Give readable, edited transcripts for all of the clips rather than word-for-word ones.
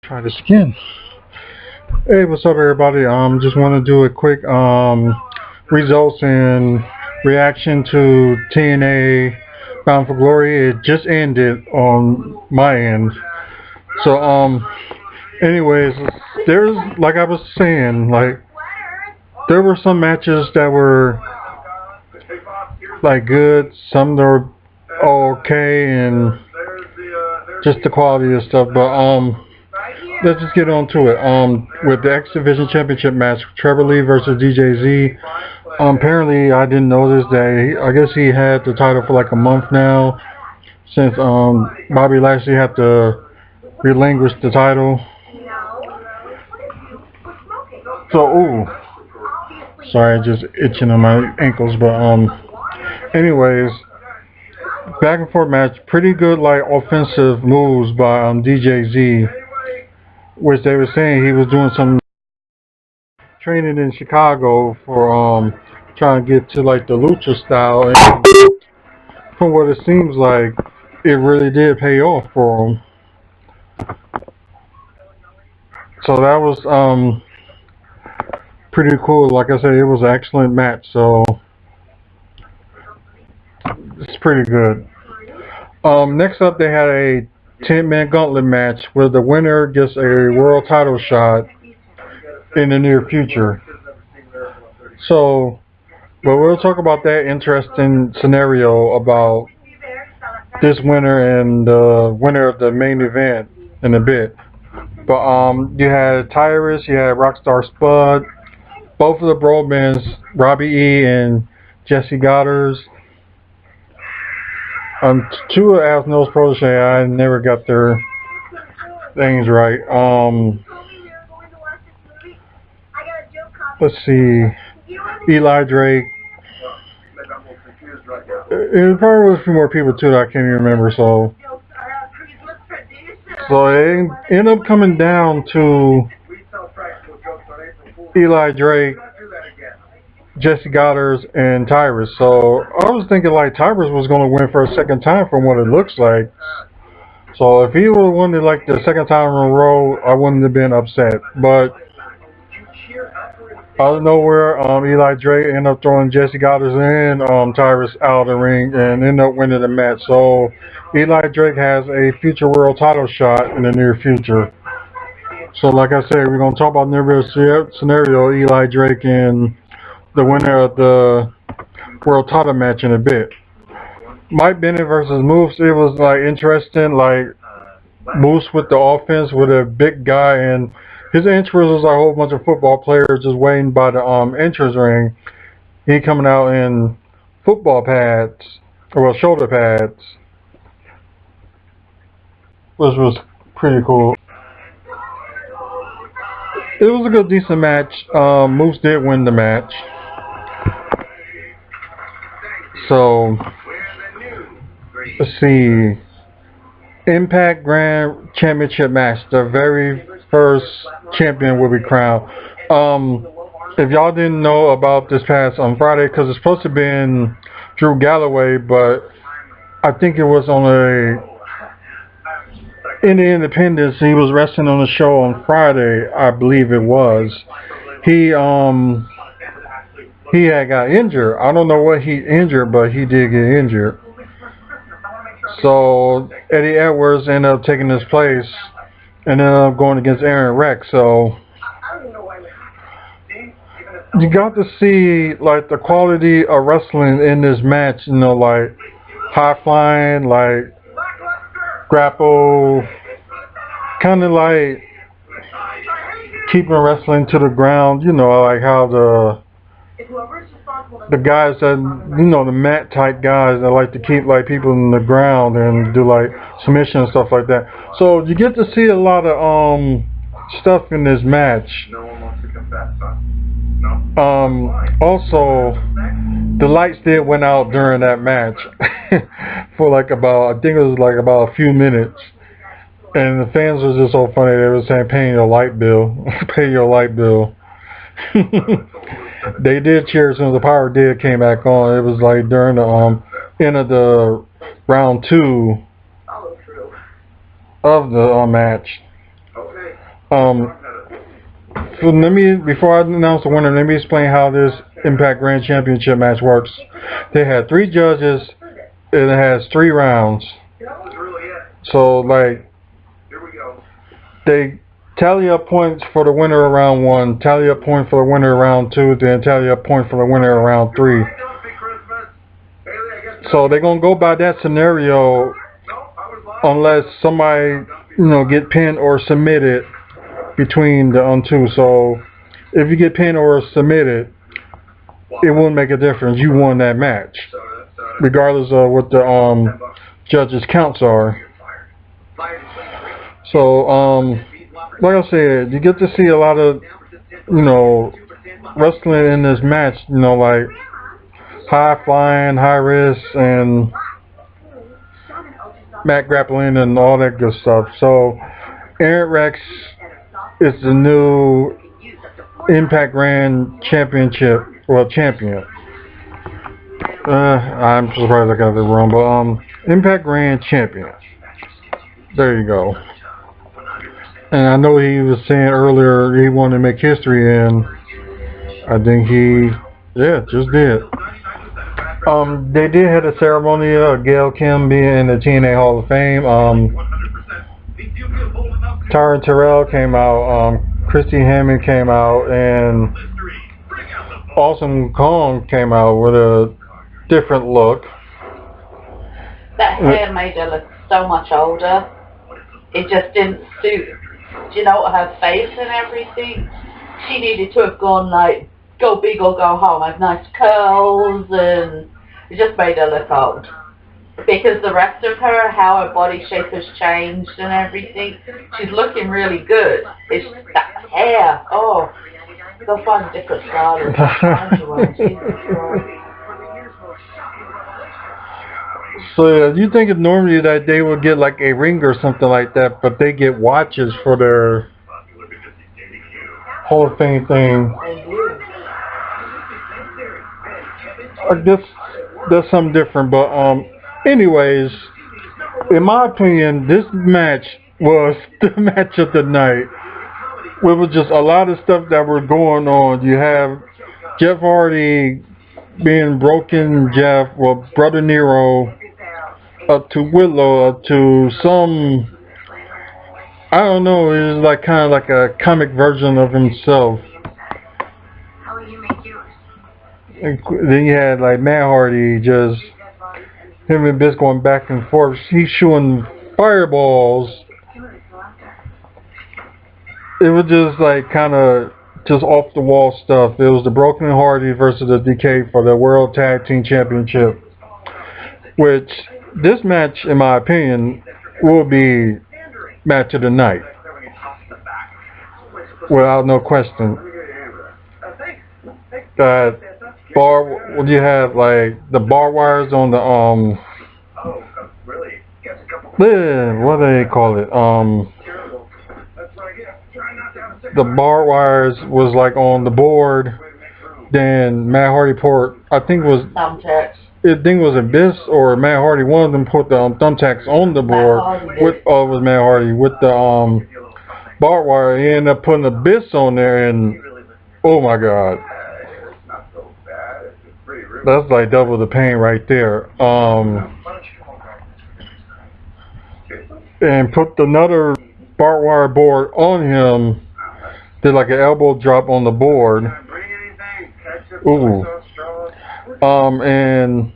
Try this again. Hey, what's up, everybody? Just want to do a quick results and reaction to TNA Bound for Glory. It just ended on my end. So anyways, there's, like I was saying, like there were some matches that were like good, some that were okay, and just the quality of stuff. But let's just get on to it. With the X Division Championship match, Trevor Lee versus DJZ. Apparently, I didn't know this day. I guess he had the title for like a month now, since Bobby Lashley had to relinquish the title. So, ooh, sorry, just itching on my ankles. But anyways, back and forth match, pretty good like offensive moves by DJZ, which they were saying he was doing some training in Chicago for trying to get to like the lucha style, and from what it seems like, it really did pay off for him. So that was pretty cool. Like I said, it was an excellent match, so it's pretty good. Next up, they had a 10-man gauntlet match where the winner gets a world title shot in the near future. So, but we'll talk about that interesting scenario about this winner and the winner of the main event in a bit. But you had Tyrus, you had Rockstar Spud, both of the Broadmans, Robbie E and Jesse Goddard. Two of Al Snow's protege, I never got their things right. Let's see, Eli Drake. It probably was a few more people too that I can't even remember. So it ended up coming down to Eli Drake, Jesse Goddard, and Tyrus. So I was thinking like Tyrus was going to win for a second time from what it looks like. So if he would have won it like the second time in a row, I wouldn't have been upset. But out of nowhere, Eli Drake ended up throwing Jesse Goddard and Tyrus out of the ring and ended up winning the match. So Eli Drake has a future world title shot in the near future. So like I said, we're going to talk about the scenario, Eli Drake and the winner of the world title match in a bit. Mike Bennett versus Moose, it was like interesting, like Moose with the offense with a big guy, and his entrance was a whole bunch of football players just waiting by the entrance ring. He coming out in football pads, or well, shoulder pads, which was pretty cool. It was a good, decent match. Moose did win the match. So, let's see. Impact Grand Championship match. The very first champion will be crowned. If y'all didn't know about this past on Friday, because it's supposed to be in Drew Galloway, but I think it was on in the Independence. He was wrestling on the show on Friday, I believe it was. He had got injured. I don't know what he injured, but he did get injured. So Eddie Edwards ended up taking his place and ended up going against Aaron Rex. So you got to see like the quality of wrestling in this match. You know, like high flying, like grapple, kind of like keeping wrestling to the ground. You know, like how the guys that, you know, the mat type guys that like to keep like people in the ground and do like submission and stuff like that. So you get to see a lot of stuff in this match. Also, the lights did went out during that match for like about, I think it was like about a few minutes, and the fans was just so funny. They were saying, "Pay your light bill, pay your light bill." They did cheer as soon as the power did came back on. It was like during the end of the round 2 of the match. Um, so before I announce the winner, let me explain how this Impact Grand Championship match works. They had 3 judges, and it has 3 rounds. So, like, they tally up points for the winner of round 1, tally up points for the winner of round 2, then tally up points for the winner of round 3. So they're gonna go by that scenario unless somebody, get pinned or submitted between the two. So if you get pinned or submitted, it won't make a difference. You won that match, regardless of what the judges' counts are. So like I said, you get to see a lot of wrestling in this match. Like high flying, high risk, and mat grappling and all that good stuff. So Aaron Rex is the new Impact Grand Championship, champion. I'm surprised I got it wrong, but Impact Grand Champion. There you go. And I know he was saying earlier he wanted to make history, and I think he, just did. They did have a ceremony of Gail Kim being in the TNA Hall of Fame. Tyron Terrell came out, Christy Hammond came out, and Awesome Kong came out with a different look. That hair made her look so much older. It just didn't suit, her face and everything. She needed to have gone like, go big or go home, have nice curls, and it just made her look old. Because the rest of her, how her body shape has changed and everything, she's looking really good. It's that hair, go find a different stylist. So you think it normally that they would get like a ring or something like that, but they get watches for their Hall of Fame thing. I guess that's something different, but anyways, in my opinion, this match was the match of the night. It was just a lot of stuff that were going on. You have Jeff Hardy being broken, Brother Nero, up to Willow, up to some, I don't know, it was like kind of like a comic version of himself. And then you had like Matt Hardy, just him and Biz going back and forth. He's shooting fireballs. It was just like kind of just off the wall stuff. It was the Broken Hardy versus the DK for the World Tag Team Championship, which this match, in my opinion, will be match of the night, without no question. That what do you have, like the barbed wires on the what do they call it? The barbed wires was like on the board. Then Matt Hardy poured, I think it was thumbtacks. I think it was Abyss or Matt Hardy. One of them put the thumbtacks on the board with it was Matt Hardy with the barbed wire. He ended up putting Abyss on there, and oh my God, that's like double the pain right there. And put another barbed wire board on him. Did like an elbow drop on the board. Ooh. And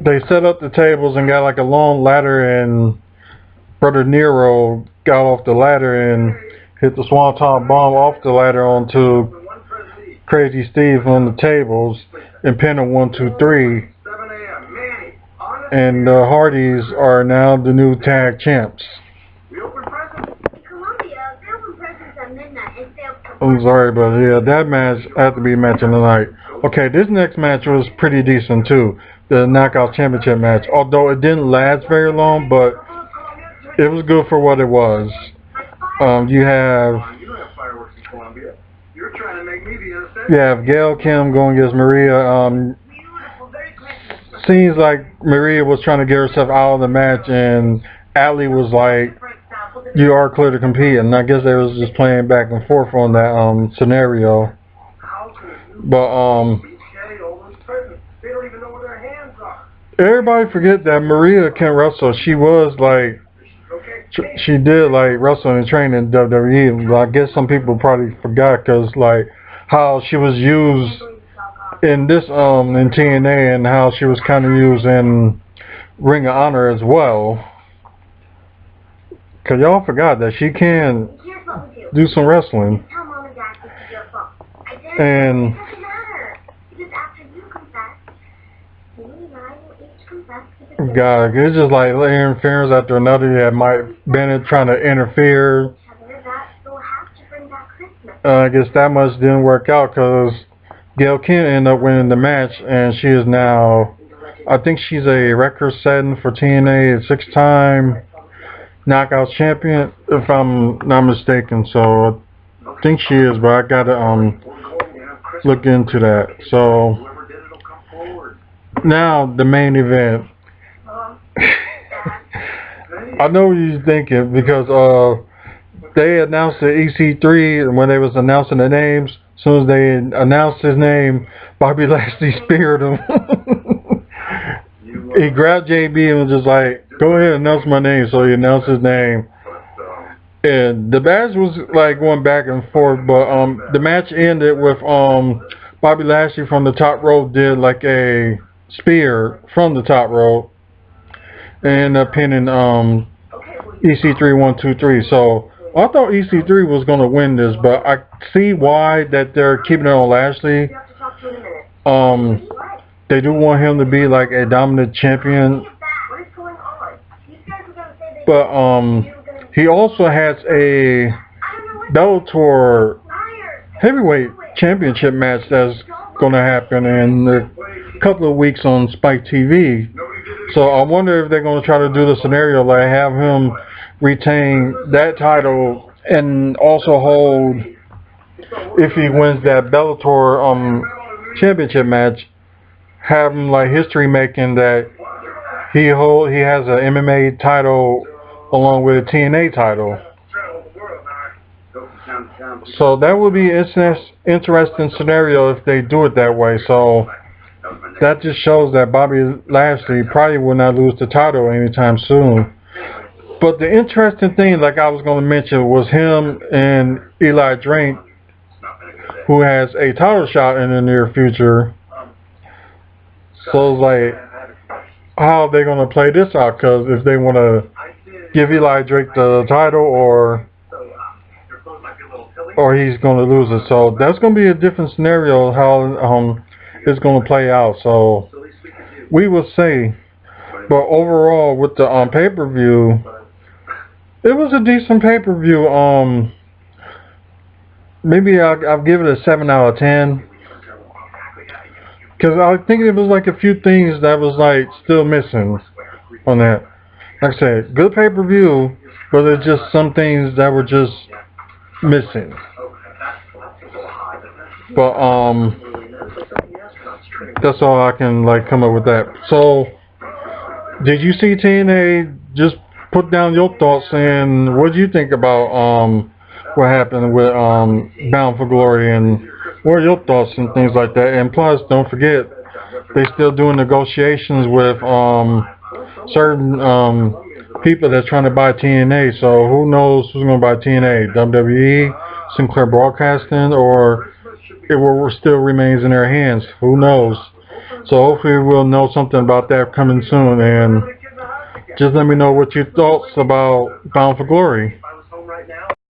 they set up the tables and got like a long ladder, and Brother Nero got off the ladder and hit the Swanton bomb off the ladder onto Crazy Steve on the tables and pinned him 1, 2, 3. And the Hardys are now the new tag champs. I'm sorry, but yeah, that match had to be match of the night. Okay, this next match was pretty decent too. The Knockout Championship match. Although it didn't last very long, but it was good for what it was. You have Gail Kim going against Maria. Seems like Maria was trying to get herself out of the match, and Allie was like, "You are clear to compete," and I guess they was just playing back and forth on that scenario. But everybody forget that Maria can wrestle. She was like, she did like wrestling and training in WWE. But I guess some people probably forgot because like how she was used in this in TNA and how she was kind of used in Ring of Honor as well. Cause y'all forgot that she can do some wrestling. And God, it's just like interference after another. You had Mike Bennett trying to interfere. I guess that much didn't work out because Gail King ended up winning the match, and she is now, I think she's a record setting for TNA, a 6-time knockout champion, if I'm not mistaken. So I think she is, but I gotta look into that. So now the main event. I know what you're thinking because they announced the EC3 and when they was announcing the names, as soon as they announced his name, Bobby Lashley speared him. He grabbed JB and was just like, "Go ahead and announce my name." So he announced his name. And the match was like going back and forth, but the match ended with Bobby Lashley from the top rope did like a spear from the top rope and pinning EC3 1-2-3. So I thought EC3 was gonna win this, but I see why that they're keeping it on Lashley. They do want him to be like a dominant champion, but he also has a Bellator heavyweight championship match that's gonna happen in a couple of weeks on Spike TV. So I wonder if they're gonna try to do the scenario like have him retain that title and also hold, if he wins that Bellator championship match, have him like history making that he has an MMA title along with a TNA title. So that would be an interesting scenario if they do it that way. So that just shows that Bobby Lashley probably will not lose the title anytime soon. But the interesting thing, like I was going to mention, was him and Eli Drake, who has a title shot in the near future. So it's like, how are they going to play this out? Because if they want to give Eli Drake the title or he's going to lose it. So that's going to be a different scenario how it's going to play out. So we will see. But overall, with the pay-per-view, it was a decent pay-per-view. Maybe I'll give it a 7 out of 10. Because I think it was like a few things that was like still missing on that. Like I said, good pay-per-view, but there's just some things that were just missing. But that's all I can like come up with that. So, did you see TNA? Just put down your thoughts and what do you think about what happened with Bound for Glory and what are your thoughts and things like that? And plus, don't forget they still doing negotiations with certain people that's trying to buy TNA. So who knows who's going to buy TNA? WWE, Sinclair Broadcasting, or it will still remains in their hands. Who knows? So hopefully we'll know something about that coming soon. And just let me know what your thoughts about Bound for Glory.